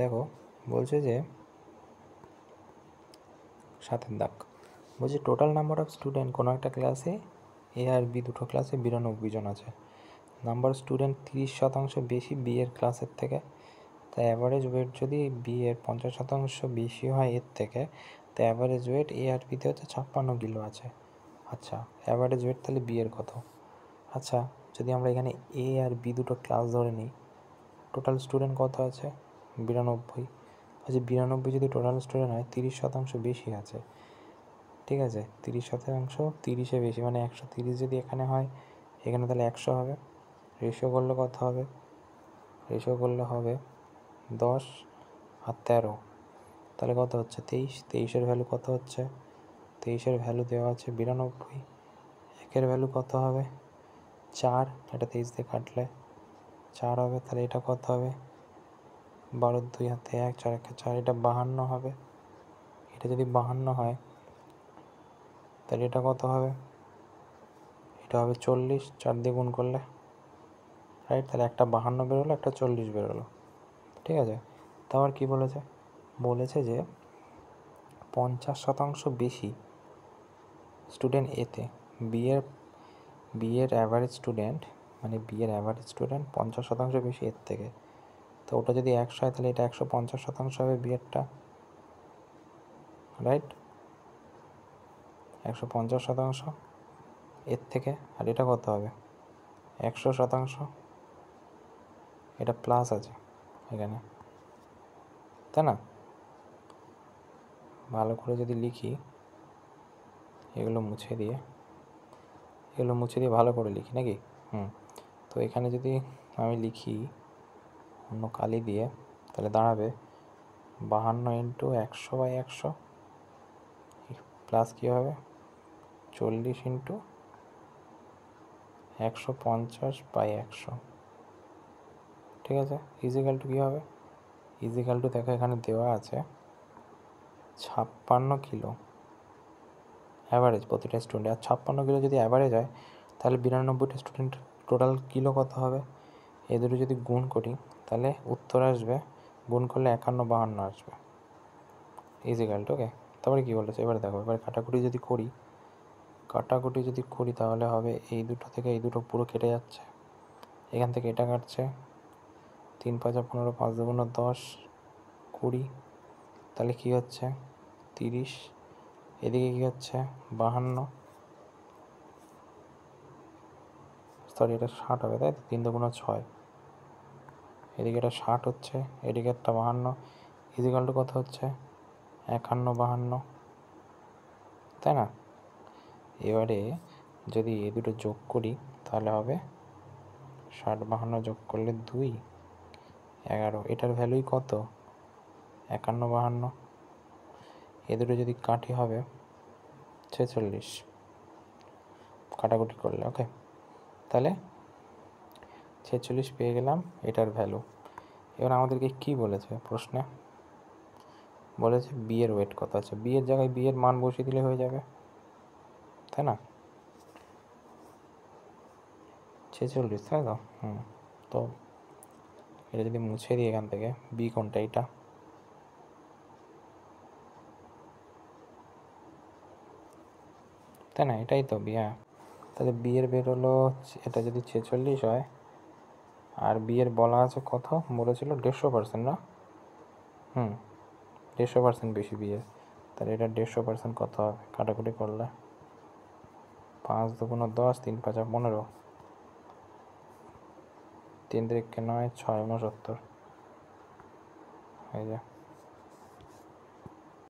দেখো বলছে যে 7 দাগ বলছে টোটাল নাম্বার অফ স্টুডেন্ট কোনো একটা ক্লাসে এ আর বি দুটো ক্লাসে 92 জন আছে। নাম্বার স্টুডেন্ট 30% বেশি বি এর ক্লাসের থেকে, তাই অ্যাভারেজ ওয়েট যদি বি এর 50% বেশি হয় এর থেকে, তো অ্যাভারেজ ওয়েট এ আর বিতে হচ্ছে 56 কিলো আছে। আচ্ছা, অ্যাভারেজ ওয়েট তাহলে বি এর কত? আচ্ছা, যদি আমরা এখানে এ আর বি দুটো ক্লাস ধরে নিই, টোটাল স্টুডেন্ট কত আছে? 92। আচ্ছা, 92 যদি টোটাল স্টুডেন্ট হয় 30% বেশি আছে, ঠিক আছে? 30%, 30-এ বেশি মানে 130 যদি এখানে হয়, এখানে তাহলে 100 হবে। রেশিও করলে কত হবে? রেশিও করলে হবে 10 আর 13, তাহলে কত হচ্ছে? 23। 23-এর ভ্যালু কত হচ্ছে? 23-এর ভ্যালু দেওয়া আছে 92। একের ভ্যালু কত হবে? 4, এটা 23 দিয়ে কাটলে 4 হবে। তাহলে এটা কত হবে? 12 2 হাতে 1, 4 1 4, এটা 52 হবে। এটা যদি 52 হয় তাহলে এটা কত হবে? এটা হবে 40, 4 দিয়ে গুণ করলে, রাইট? তাহলে একটা 52 বেরোলো, একটা 40 বেরোলো, ঠিক আছে? তারপর কি বলেছে? বলেছে যে 50% বেশি স্টুডেন্ট এতে, বি এর অ্যাভারেজ স্টুডেন্ট, মানে বি এর অ্যাভারেজ স্টুডেন্ট 50% বেশি এর থেকে। তো ওটা যদি 100 হয় তাহলে এটা 150% হবে বি এরটা, রাইট? 150% এর থেকে। আর এটা কত হবে? 100%। এটা প্লাস আছে এখানে, তাই না? ভালো করে যদি লিখি, এগুলো মুছে দিয়ে ভালো করে লিখি নাকি? তো এখানে যদি আমি লিখি অন্য কালি দিয়ে, তাহলে দাঁড়াবে 52 ইন্টু 100/100 প্লাস কী হবে 40 ইন্টু 150/100, ঠিক আছে? ইজিক্যাল টু কী হবে? ইজিক্যাল টু দেখো এখানে দেওয়া আছে 56 কিলো অ্যাভারেজ প্রতিটা স্টুডেন্ট। আর 56 কিলো যদি অ্যাভারেজ হয় তাহলে 92টা স্টুডেন্ট টোটাল কিলো কত হবে? এই দুটো যদি গুণ করি তাহলে উত্তর আসবে, গুণ করলে 51 52 আসবে, ইজিক্যাল টু, ওকে? তারপরে কী বলেছে এবারে দেখো, এবারে কাটাকুটি যদি করি তাহলে হবে এই দুটো থেকে এই দুটো পুরো কেটে যাচ্ছে, এখান থেকে এটা কাটছে, 3 5 15, 5 2 10, 20, তাহলে কী হচ্ছে 30, এদিকে কী হচ্ছে 52, সরি এটা 60 হবে, তাই তো? 3 2 6, এদিকে এটা 60 হচ্ছে, এদিকে একটা 52, ইজিক্যাল টু কত হচ্ছে 51 52, তাই না? এবারে যদি এই দুটো যোগ করি তাহলে হবে 60 52 যোগ করলে 2 11, এটার ভ্যালুই কত 51 52, এ দুটো যদি কাটি হবে 46 কাটাকুটি করলে, ওকে? তাহলে 46 পেয়ে গেলাম এটার ভ্যালু। এবার আমাদেরকে কি বলেছে প্রশ্নে? বলেছে বি এর ওয়েট কত আছে। বি এর জায়গায় বি এর মান বসিয়ে দিলে হয়ে যাবে, তাই না? 46, তাই তো? তো এটা যদি মুছে দিই এখান থেকে, বি কোনটা? এটা, তাই না? এটাই তো বি। হ্যাঁ, তাহলে বি এর বেরোলো, এটা যদি 46 হয় আর বি এর বলা আছে কত বলেছিল 150%, না? 150% বেশি বি এর, তাহলে এটা 150% কত হবে কাটাকুটি করলে? 5 2 10, 3 5 15, 3 3 9 6 69, এই যে